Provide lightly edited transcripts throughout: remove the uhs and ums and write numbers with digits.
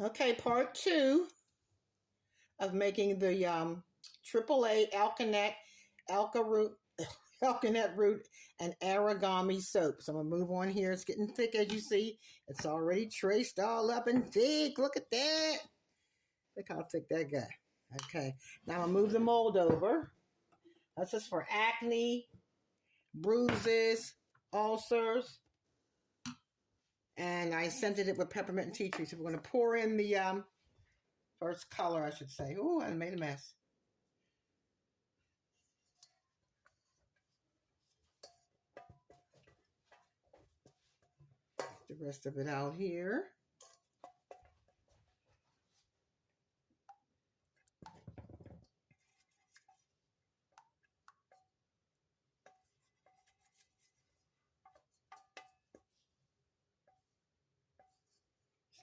Okay, part 2 of making the AAA Alkanet Root and Arigomy soap. So I'm going to move on here. It's getting thick, as you see. It's already traced all up and thick. Look at that. Look how thick that got. Okay, now I'll move the mold over. That's just for acne, bruises, ulcers. And I scented it with peppermint and tea tree. So we're going to pour in the first color, I should say. Ooh, I made a mess. The rest of it out here.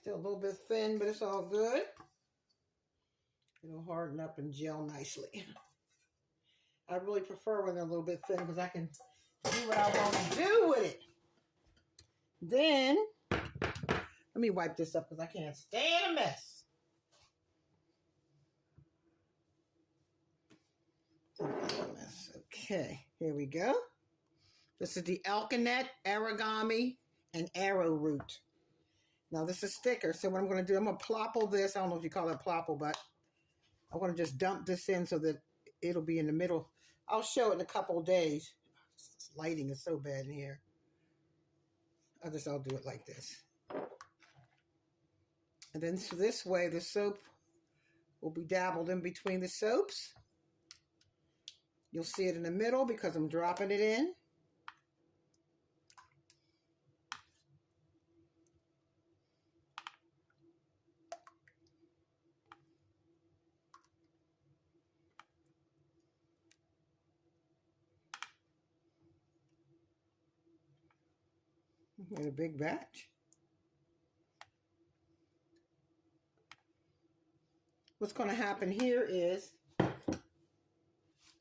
Still a little bit thin, but it's all good. It'll harden up and gel nicely. I really prefer when they're a little bit thin because I can do what I want to do with it. Then, let me wipe this up because I can't stand a mess. Okay, here we go. This is the Alkanet, Arigomy, and Arrow Root. Now this is thicker, so what I'm going to do, I'm going to plopple this. I don't know if you call it plopple, but I'm going to just dump this in so that it'll be in the middle. I'll show it in a couple of days. This lighting is so bad in here. I'll do it like this. And then so this way, the soap will be dabbled in between the soaps. You'll see it in the middle because I'm dropping it in. In a big batch. What's going to happen here is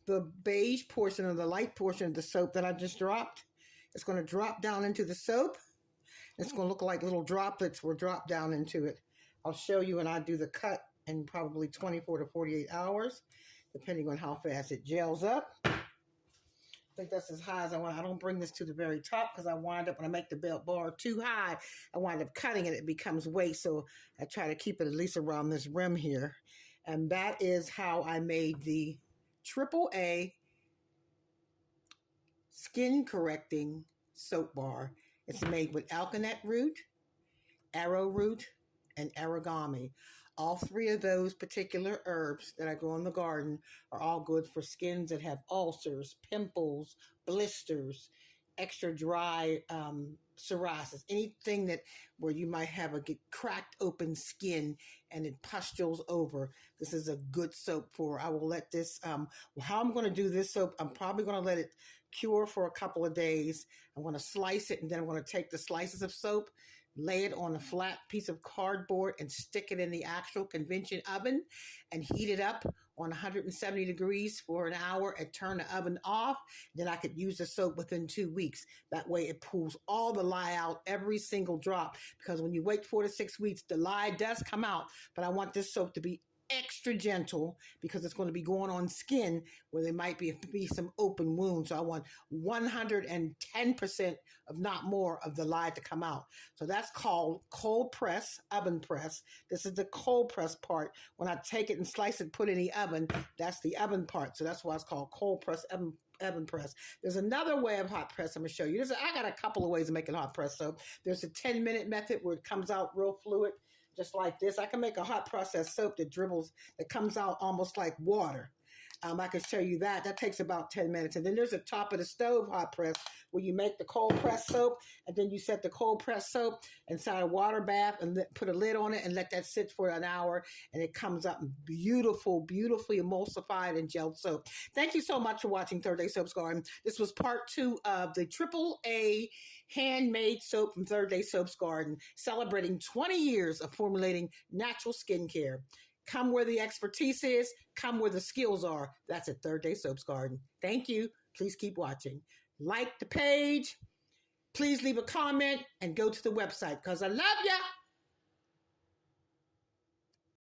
the beige portion or the light portion of the soap that I just dropped, it's going to drop down into the soap. It's going to look like little droplets will drop down into it. I'll show you when I do the cut in probably 24 to 48 hours, depending on how fast it gels up. I think that's as high as I want. I don't bring this to the very top because I wind up, when I make the belt bar too high, I wind up cutting it. It becomes waste, so I try to keep it at least around this rim here. And that is how I made the AAA skin correcting soap bar. It's made with Alkanet root, arrow root, and Arigomy. All three of those particular herbs that I grow in the garden are all good for skins that have ulcers, pimples, blisters, extra dry psoriasis, anything that where you might have a cracked open skin and it pustules over. This is a good soap for. I will let this, how I'm going to do this soap, I'm probably going to let it cure for a couple of days. I'm going to slice it, and then I'm going to take the slices of soap, lay it on a flat piece of cardboard, and stick it in the actual convention oven and heat it up on 170 degrees for an hour and turn the oven off. Then I could use the soap within 2 weeks. That way it pulls all the lye out, every single drop, because when you wait 4 to 6 weeks, the lye does come out. But I want this soap to be extra gentle because it's going to be going on skin where there might be some open wounds. So I want 110% of, not more, of the lye to come out. So that's called cold press, oven press. This is the cold press part. When I take it and slice it, put it in the oven, that's the oven part. So that's why it's called cold press, oven press. There's another way of hot press I'm going to show you. I got a couple of ways of making hot press soap. There's a 10-minute method where it comes out real fluid, just like this. I can make a hot process soap that comes out almost like water. I can show you that. That takes about 10 minutes. And then there's a top of the stove hot press where you make the cold press soap, and then you set the cold press soap inside a water bath and put a lid on it and let that sit for an hour, and it comes up beautiful, beautifully emulsified and gelled soap. Thank you so much for watching Third Day Soaps Garden. This was part 2 of the AAA handmade soap from Third Day Soaps Garden, celebrating 20 years of formulating natural skincare. Come where the expertise is, come where the skills are. That's at Third Day Soaps Garden. Thank you. Please keep watching. Like the page. Please leave a comment and go to the website because I love ya.